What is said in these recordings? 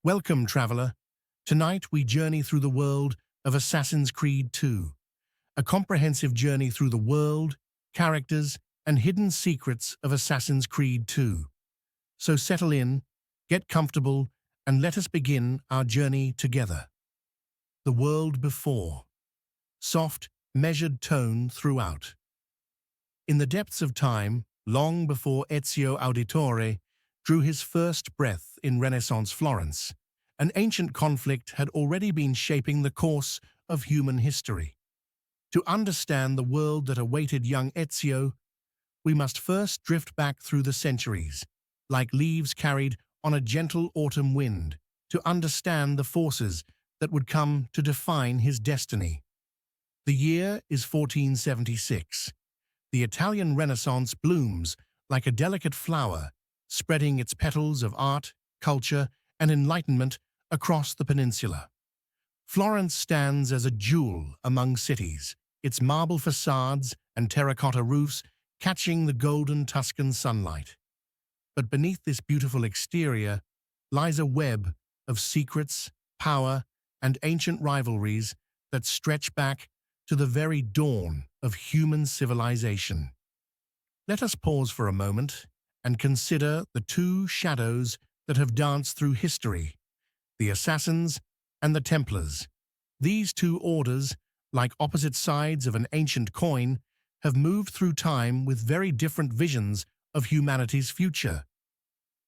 Welcome, traveler. Tonight we journey through the world of Assassin's Creed II, a comprehensive journey through the world, characters, and hidden secrets of Assassin's Creed II. So settle in, get comfortable, and let us begin our journey together. The world before. Soft, measured tone throughout. In the depths of time, long before Ezio Auditore drew his first breath in Renaissance Florence, an ancient conflict had already been shaping the course of human history. To understand the world that awaited young Ezio, we must first drift back through the centuries, like leaves carried on a gentle autumn wind, to understand the forces that would come to define his destiny. The year is 1476. The Italian Renaissance blooms like a delicate flower, spreading its petals of art, culture, and enlightenment across the peninsula. Florence stands as a jewel among cities, its marble facades and terracotta roofs catching the golden Tuscan sunlight. But beneath this beautiful exterior lies a web of secrets, power, and ancient rivalries that stretch back to the very dawn of human civilization. Let us pause for a moment and consider the two shadows that have danced through history, the Assassins and the Templars. These two orders, like opposite sides of an ancient coin, have moved through time with very different visions of humanity's future.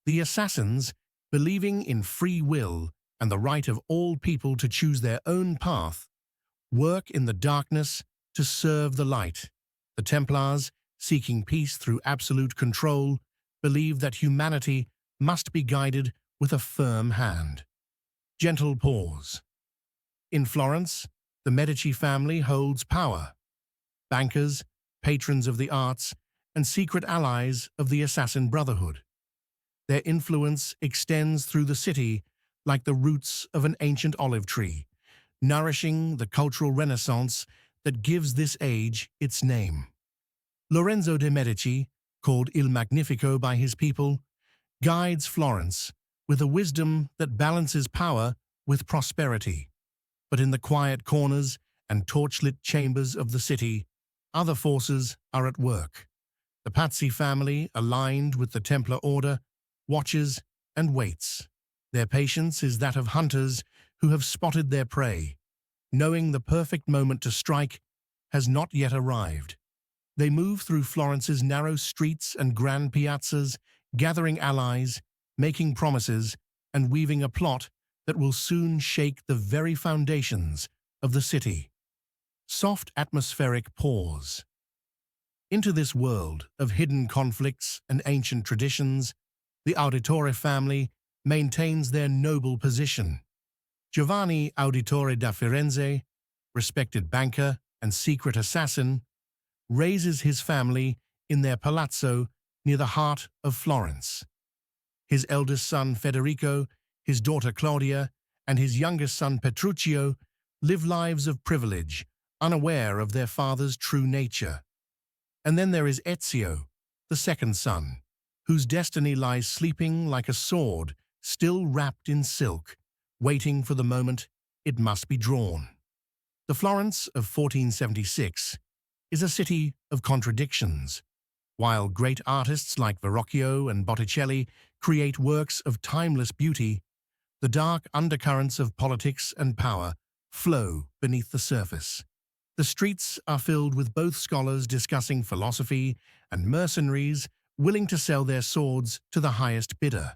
The Assassins, believing in free will and the right of all people to choose their own path, work in the darkness to serve the light. The Templars, seeking peace through absolute control, believe that humanity must be guided with a firm hand. Gentle pause. In Florence, the Medici family holds power. Bankers, patrons of the arts, and secret allies of the Assassin Brotherhood. Their influence extends through the city like the roots of an ancient olive tree, nourishing the cultural renaissance that gives this age its name. Lorenzo de' Medici, called Il Magnifico by his people, guides Florence with a wisdom that balances power with prosperity. But in the quiet corners and torchlit chambers of the city, other forces are at work. The Pazzi family, aligned with the Templar Order, watches and waits. Their patience is that of hunters who have spotted their prey, knowing the perfect moment to strike has not yet arrived. They move through Florence's narrow streets and grand piazzas, gathering allies, making promises, and weaving a plot that will soon shake the very foundations of the city. Soft atmospheric pause. Into this world of hidden conflicts and ancient traditions, the Auditore family maintains their noble position. Giovanni Auditore da Firenze, respected banker and secret assassin, raises his family in their palazzo near the heart of Florence. His eldest son Federico, his daughter Claudia, and his youngest son Petruccio live lives of privilege, unaware of their father's true nature. And then there is Ezio, the second son, whose destiny lies sleeping like a sword, still wrapped in silk, waiting for the moment it must be drawn. The Florence of 1476 is a city of contradictions. While great artists like Verrocchio and Botticelli create works of timeless beauty, the dark undercurrents of politics and power flow beneath the surface. The streets are filled with both scholars discussing philosophy and mercenaries willing to sell their swords to the highest bidder.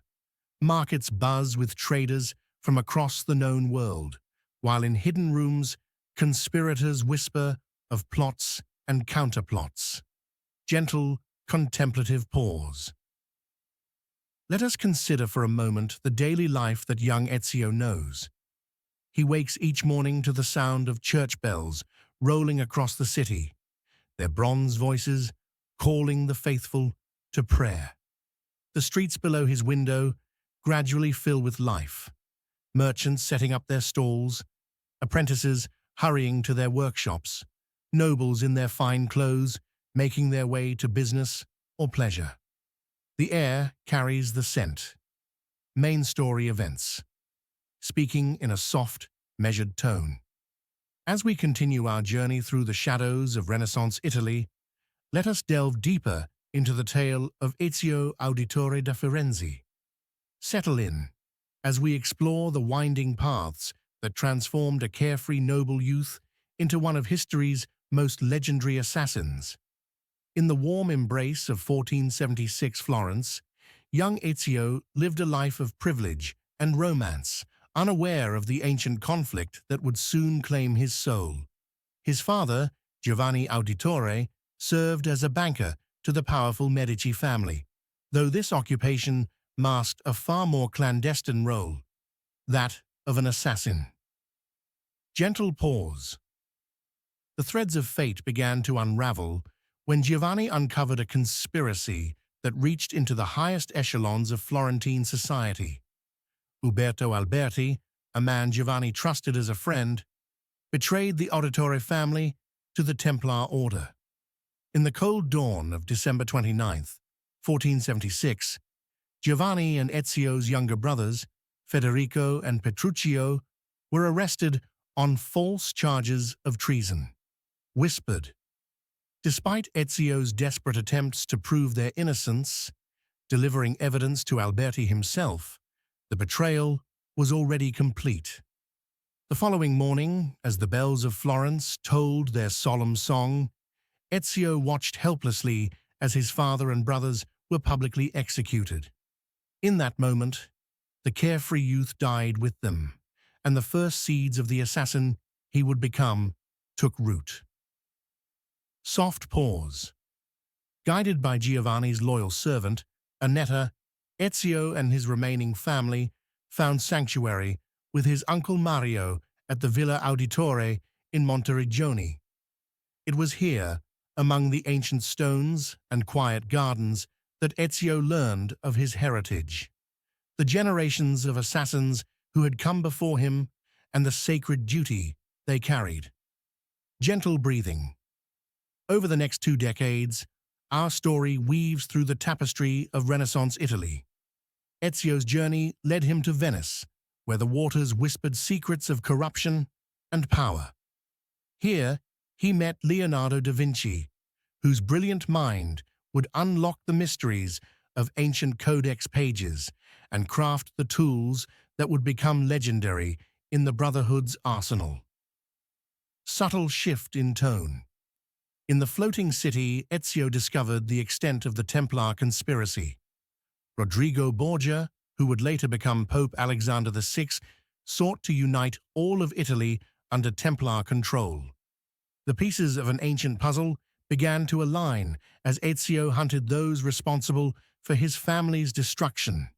Markets buzz with traders from across the known world, while in hidden rooms, conspirators whisper of plots and counterplots. Gentle, contemplative pause. Let us consider for a moment the daily life that young Ezio knows. He wakes each morning to the sound of church bells rolling across the city, their bronze voices calling the faithful to prayer. The streets below his window gradually fill with life. Merchants setting up their stalls, apprentices hurrying to their workshops, nobles in their fine clothes making their way to business or pleasure. The air carries the scent. Main story events. speaking in a soft, measured tone. As we continue our journey through the shadows of Renaissance Italy, let us delve deeper into the tale of Ezio Auditore da Firenze. Settle in as we explore the winding paths that transformed a carefree noble youth into one of history's most legendary assassins. In the warm embrace of 1476 Florence, young Ezio lived a life of privilege and romance, unaware of the ancient conflict that would soon claim his soul. His father, Giovanni Auditore, served as a banker to the powerful Medici family, though this occupation masked a far more clandestine role, that of an assassin. Gentle pause. The threads of fate began to unravel when Giovanni uncovered a conspiracy that reached into the highest echelons of Florentine society. Uberto Alberti, a man Giovanni trusted as a friend, betrayed the Auditore family to the Templar order. In the cold dawn of December 29th, 1476, Giovanni and Ezio's younger brothers, Federico and Petruccio, were arrested on false charges of treason. Whispered. Despite Ezio's desperate attempts to prove their innocence, delivering evidence to Alberti himself, the betrayal was already complete. The following morning, as the bells of Florence tolled their solemn song, Ezio watched helplessly as his father and brothers were publicly executed. In that moment, the carefree youth died with them, and the first seeds of the assassin he would become took root. Soft pause. Guided by Giovanni's loyal servant, Annetta, Ezio and his remaining family found sanctuary with his uncle Mario at the Villa Auditore in Monteriggioni. It was here, among the ancient stones and quiet gardens, that Ezio learned of his heritage, the generations of assassins who had come before him, and the sacred duty they carried. Gentle breathing. Over the next 2 decades, our story weaves through the tapestry of Renaissance Italy. Ezio's journey led him to Venice, where the waters whispered secrets of corruption and power. Here, he met Leonardo da Vinci, whose brilliant mind would unlock the mysteries of ancient codex pages and craft the tools that would become legendary in the Brotherhood's arsenal. Subtle shift in tone. In the floating city, Ezio discovered the extent of the Templar conspiracy. Rodrigo Borgia, who would later become Pope Alexander VI, sought to unite all of Italy under Templar control. The pieces of an ancient puzzle began to align as Ezio hunted those responsible for his family's destruction.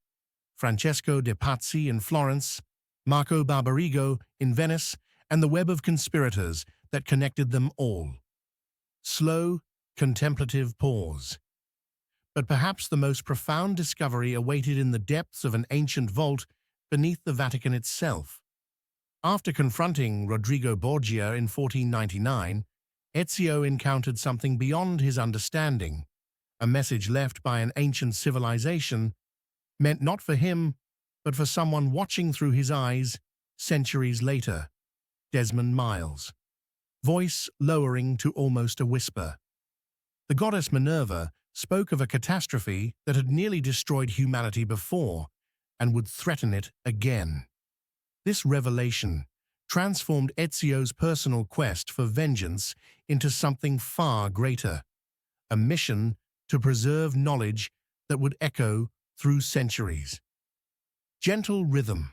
Francesco de' Pazzi in Florence, Marco Barbarigo in Venice, and the web of conspirators that connected them all. Slow, contemplative pause. But perhaps the most profound discovery awaited in the depths of an ancient vault beneath the Vatican itself. After confronting Rodrigo Borgia in 1499, Ezio encountered something beyond his understanding, a message left by an ancient civilization, meant not for him, but for someone watching through his eyes centuries later. Desmond Miles. Voice lowering to almost a whisper. The goddess Minerva spoke of a catastrophe that had nearly destroyed humanity before and would threaten it again. This revelation transformed Ezio's personal quest for vengeance into something far greater, a mission to preserve knowledge that would echo through centuries. Gentle rhythm.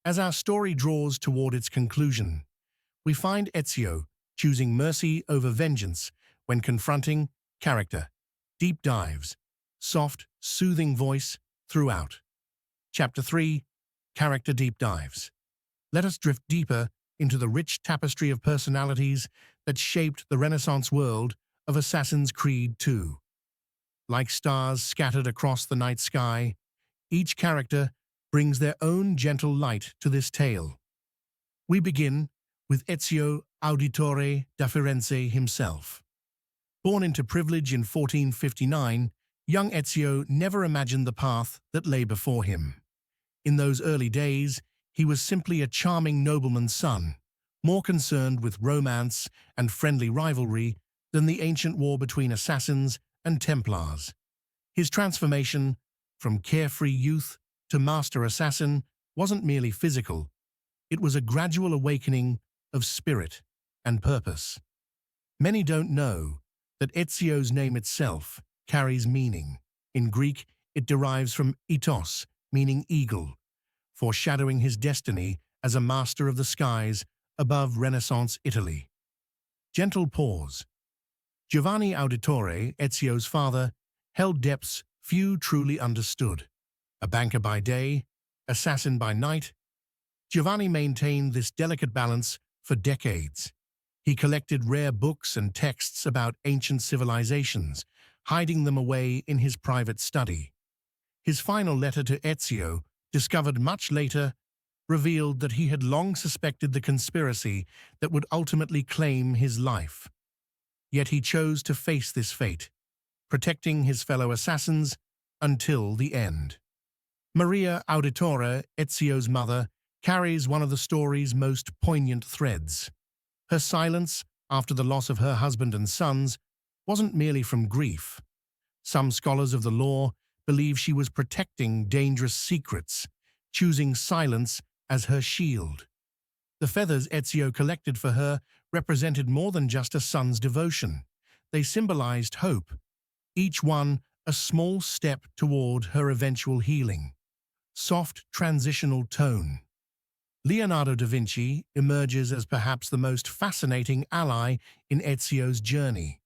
As our story draws toward its conclusion, we find Ezio choosing mercy over vengeance when confronting character. Deep dives. Soft, soothing voice throughout. Chapter 3. Character Deep Dives. Let us drift deeper into the rich tapestry of personalities that shaped the Renaissance world of Assassin's Creed II. Like stars scattered across the night sky, each character brings their own gentle light to this tale. We begin with Ezio Auditore da Firenze himself. Born into privilege in 1459, young Ezio never imagined the path that lay before him. In those early days, He was simply a charming nobleman's son, more concerned with romance and friendly rivalry than the ancient war between assassins and Templars. His transformation from carefree youth to master assassin wasn't merely physical, it was a gradual awakening of spirit and purpose. Many don't know that Ezio's name itself carries meaning. In Greek, it derives from itos, meaning eagle, foreshadowing his destiny as a master of the skies above Renaissance Italy. Gentle pause. Giovanni Auditore, Ezio's father, held depths few truly understood. A banker by day, assassin by night, Giovanni maintained this delicate balance for decades. He collected rare books and texts about ancient civilizations, hiding them away in his private study. His final letter to Ezio, discovered much later, revealed that he had long suspected the conspiracy that would ultimately claim his life. Yet he chose to face this fate, protecting his fellow assassins until the end. Maria Auditore, Ezio's mother, carries one of the story's most poignant threads. Her silence after the loss of her husband and sons wasn't merely from grief. Some scholars of the lore believe she was protecting dangerous secrets, choosing silence as her shield. The feathers Ezio collected for her represented more than just a son's devotion. They symbolized hope, each one a small step toward her eventual healing. Soft transitional tone. Leonardo da Vinci emerges as perhaps the most fascinating ally in Ezio's journey.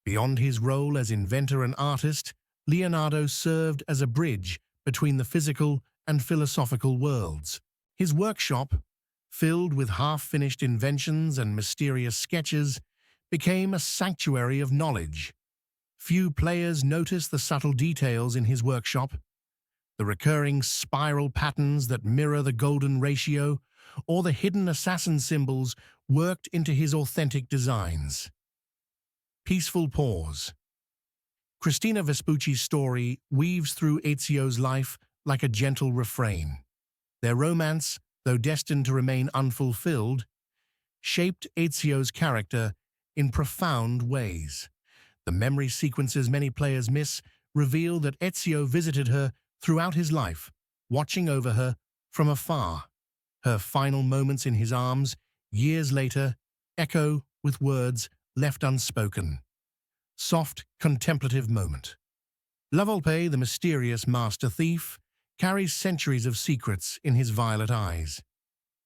Beyond his role as inventor and artist, Leonardo served as a bridge between the physical and philosophical worlds. His workshop, filled with half-finished inventions and mysterious sketches, became a sanctuary of knowledge. Few players notice the subtle details in his workshop, the recurring spiral patterns that mirror the golden ratio, or the hidden assassin symbols worked into his authentic designs. Peaceful pause. Cristina Vespucci's story weaves through Ezio's life like a gentle refrain. Their romance, though destined to remain unfulfilled, shaped Ezio's character in profound ways. The memory sequences many players miss reveal that Ezio visited her throughout his life, watching over her from afar. Her final moments in his arms, years later, echo with words left unspoken. Soft, contemplative moment. La Volpe, the mysterious master thief, carries centuries of secrets in his violet eyes.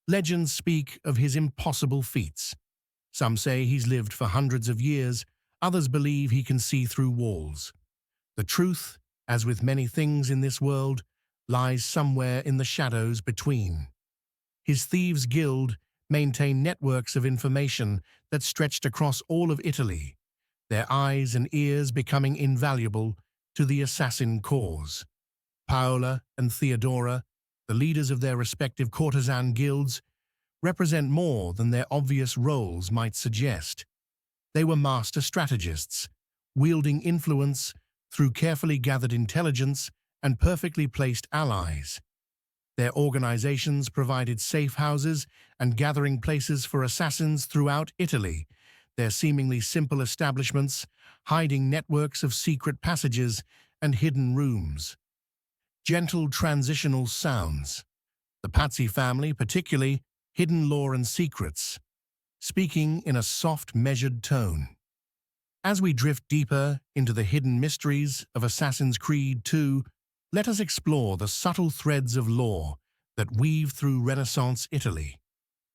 Legends speak of his impossible feats. Some say he's lived for hundreds of years, others believe he can see through walls. The truth, as with many things in this world, lies somewhere in the shadows between. His Thieves' Guild maintained networks of information that stretched across all of Italy, their eyes and ears becoming invaluable to the assassin cause. Paola and Theodora, the leaders of their respective courtesan guilds, represent more than their obvious roles might suggest. They were master strategists, wielding influence through carefully gathered intelligence and perfectly placed allies. Their organizations provided safe houses and gathering places for assassins throughout Italy, their seemingly simple establishments hiding networks of secret passages and hidden rooms. Gentle transitional sounds. The Pazzi family, particularly, hidden lore and secrets, speaking in a soft, measured tone. As we drift deeper into the hidden mysteries of Assassin's Creed II, let us explore the subtle threads of lore that weave through Renaissance Italy,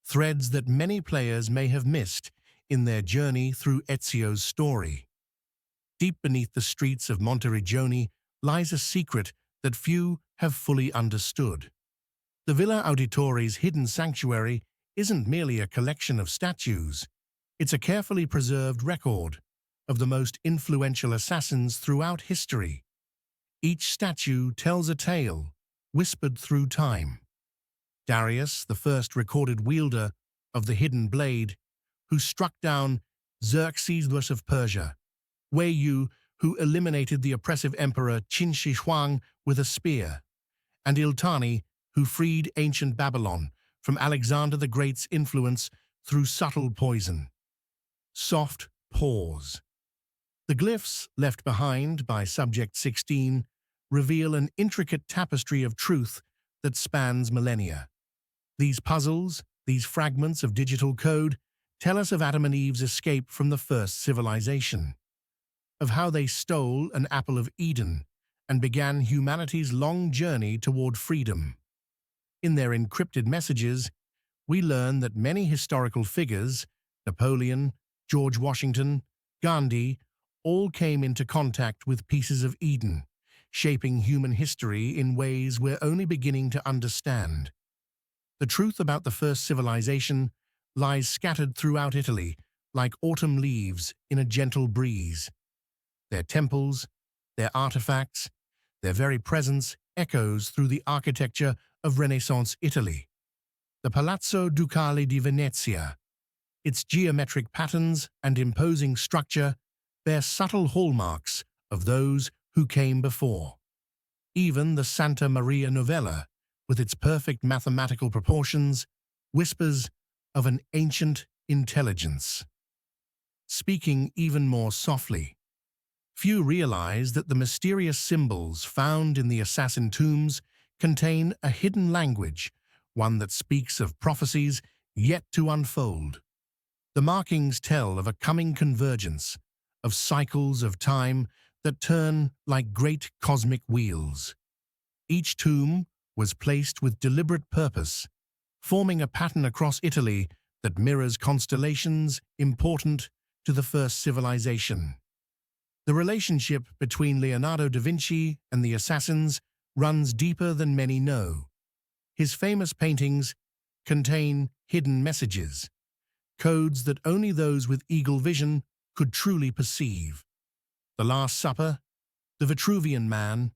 threads that many players may have missed in their journey through Ezio's story. Deep beneath the streets of Monteriggioni lies a secret that few have fully understood. The Villa Auditore's hidden sanctuary isn't merely a collection of statues, it's a carefully preserved record of the most influential assassins throughout history. Each statue tells a tale, whispered through time. Darius, the first recorded wielder of the hidden blade, who struck down Xerxes I of Persia. Wei Yu, who eliminated the oppressive emperor Qin Shi Huang with a spear. And Iltani, who freed ancient Babylon from Alexander the Great's influence through subtle poison. Soft pause. The glyphs left behind by Subject 16 reveal an intricate tapestry of truth that spans millennia. These puzzles, these fragments of digital code, tell us of Adam and Eve's escape from the first civilization, of how they stole an apple of Eden and began humanity's long journey toward freedom. In their encrypted messages, we learn that many historical figures, Napoleon, George Washington, Gandhi, all came into contact with pieces of Eden, shaping human history in ways we're only beginning to understand. The truth about the first civilization lies scattered throughout Italy like autumn leaves in a gentle breeze. Their temples, their artifacts, their very presence echoes through the architecture of Renaissance Italy. The Palazzo Ducale di Venezia, its geometric patterns and imposing structure, bear subtle hallmarks of those who came before. Even the Santa Maria Novella, with its perfect mathematical proportions, whispers of an ancient intelligence. Speaking even more softly, few realize that the mysterious symbols found in the assassin tombs contain a hidden language, one that speaks of prophecies yet to unfold. The markings tell of a coming convergence, of cycles of time that turn like great cosmic wheels. Each tomb was placed with deliberate purpose, forming a pattern across Italy that mirrors constellations important to the first civilization. The relationship between Leonardo da Vinci and the assassins runs deeper than many know. His famous paintings contain hidden messages, codes that only those with eagle vision could truly perceive. The Last Supper, the Vitruvian Man,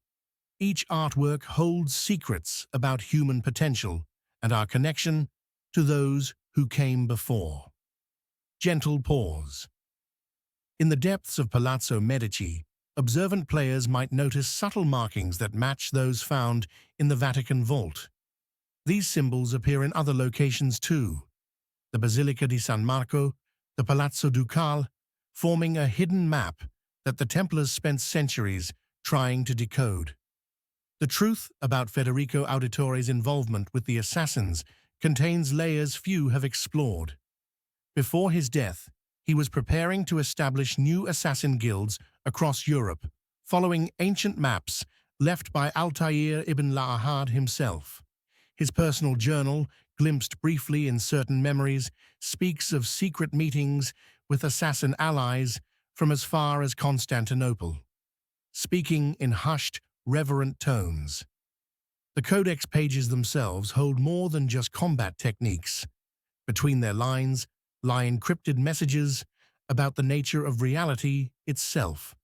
each artwork holds secrets about human potential and our connection to those who came before. Gentle pause. In the depths of Palazzo Medici, observant players might notice subtle markings that match those found in the Vatican vault. These symbols appear in other locations too. The Basilica di San Marco, the Palazzo Ducale, forming a hidden map that the Templars spent centuries trying to decode. The truth about Federico Auditore's involvement with the assassins contains layers few have explored. Before his death, he was preparing to establish new assassin guilds across Europe, following ancient maps left by Altair ibn Lahad himself. His personal journal, glimpsed briefly in certain memories, speaks of secret meetings with assassin allies from as far as Constantinople, speaking in hushed, reverent tones. The codex pages themselves hold more than just combat techniques. Between their lines lie encrypted messages about the nature of reality itself.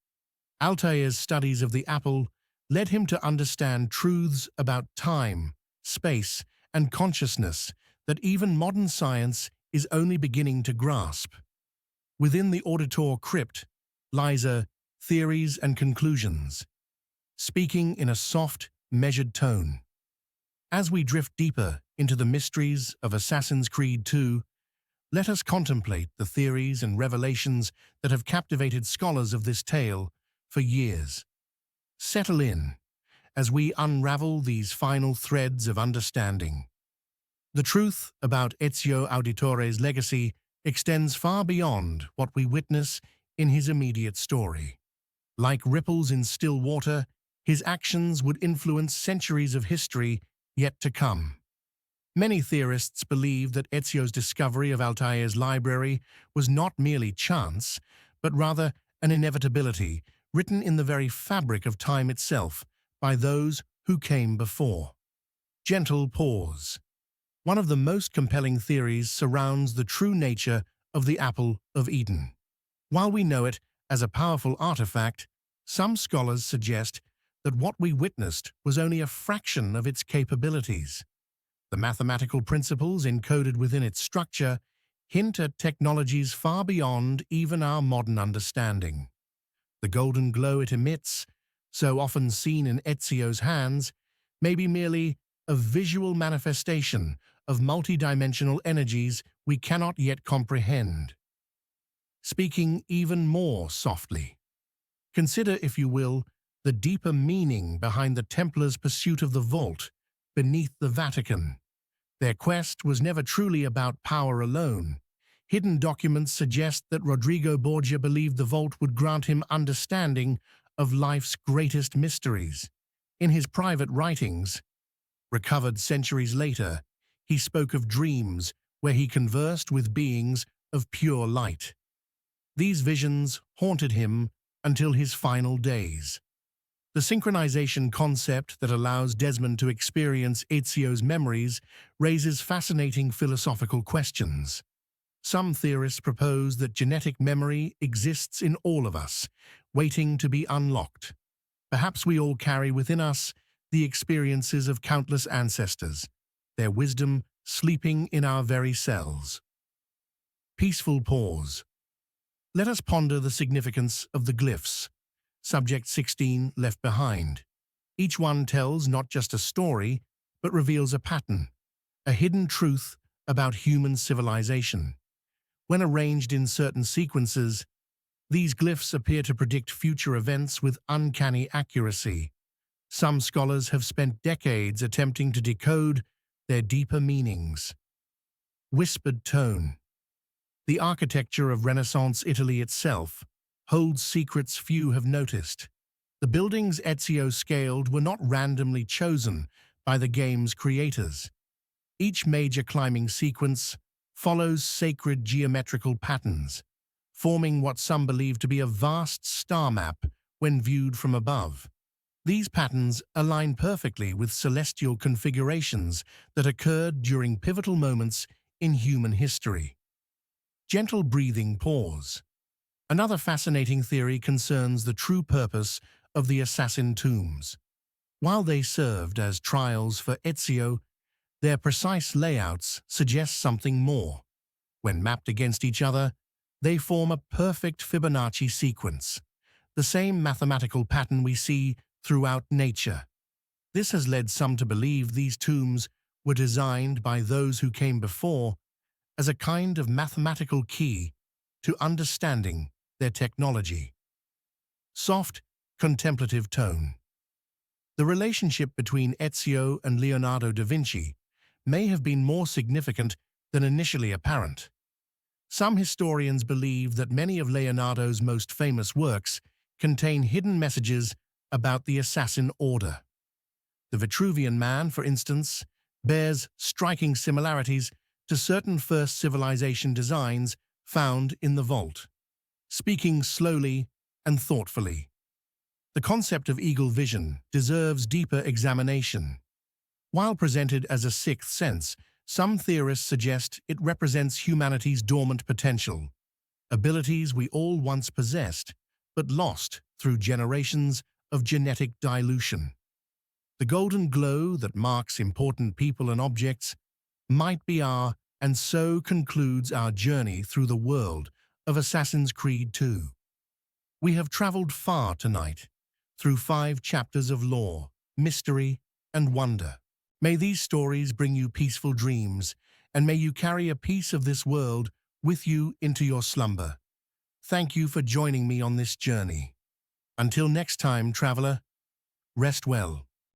Altair's studies of the apple led him to understand truths about time, space, and consciousness that even modern science is only beginning to grasp. Within the Auditor crypt lies a theories and conclusions, speaking in a soft, measured tone. As we drift deeper into the mysteries of Assassin's Creed II, let us contemplate the theories and revelations that have captivated scholars of this tale for years. Settle in as we unravel these final threads of understanding. The truth about Ezio Auditore's legacy extends far beyond what we witness in his immediate story. Like ripples in still water, his actions would influence centuries of history yet to come. Many theorists believe that Ezio's discovery of Altair's library was not merely chance, but rather an inevitability written in the very fabric of time itself by those who came before. Gentle pause. One of the most compelling theories surrounds the true nature of the Apple of Eden. While we know it as a powerful artifact, some scholars suggest that what we witnessed was only a fraction of its capabilities. The mathematical principles encoded within its structure hint at technologies far beyond even our modern understanding. The golden glow it emits, so often seen in Ezio's hands, may be merely a visual manifestation of multidimensional energies we cannot yet comprehend. Speaking even more softly, consider, if you will, the deeper meaning behind the Templars' pursuit of the vault beneath the Vatican. Their quest was never truly about power alone. Hidden documents suggest that Rodrigo Borgia believed the vault would grant him understanding of life's greatest mysteries. In his private writings, recovered centuries later, he spoke of dreams where he conversed with beings of pure light. These visions haunted him until his final days. The synchronization concept that allows Desmond to experience Ezio's memories raises fascinating philosophical questions. Some theorists propose that genetic memory exists in all of us, waiting to be unlocked. Perhaps we all carry within us the experiences of countless ancestors, their wisdom sleeping in our very cells. Peaceful pause. Let us ponder the significance of the glyphs. Subject 16 left behind. Each one tells not just a story, but reveals a pattern, a hidden truth about human civilization. When arranged in certain sequences, these glyphs appear to predict future events with uncanny accuracy. Some scholars have spent decades attempting to decode their deeper meanings. Whispered tone. The architecture of Renaissance Italy itself holds secrets few have noticed. The buildings Ezio scaled were not randomly chosen by the game's creators. Each major climbing sequence follows sacred geometrical patterns, forming what some believe to be a vast star map when viewed from above. These patterns align perfectly with celestial configurations that occurred during pivotal moments in human history. Gentle breathing pause. Another fascinating theory concerns the true purpose of the assassin tombs. While they served as trials for Ezio, their precise layouts suggest something more. When mapped against each other, they form a perfect Fibonacci sequence, the same mathematical pattern we see throughout nature. This has led some to believe these tombs were designed by those who came before as a kind of mathematical key to understanding their technology. Soft, contemplative tone. The relationship between Ezio and Leonardo da Vinci may have been more significant than initially apparent. Some historians believe that many of Leonardo's most famous works contain hidden messages about the assassin order. The Vitruvian Man, for instance, bears striking similarities to certain first civilization designs found in the vault. Speaking slowly and thoughtfully. The concept of eagle vision deserves deeper examination. While presented as a sixth sense, some theorists suggest it represents humanity's dormant potential, abilities we all once possessed, but lost through generations of genetic dilution. The golden glow that marks important people and objects might be our, and so concludes our journey through the world of Assassin's Creed II. We have traveled far tonight, through 5 chapters of lore, mystery, and wonder. May these stories bring you peaceful dreams, and may you carry a piece of this world with you into your slumber. Thank you for joining me on this journey. Until next time, traveler, rest well.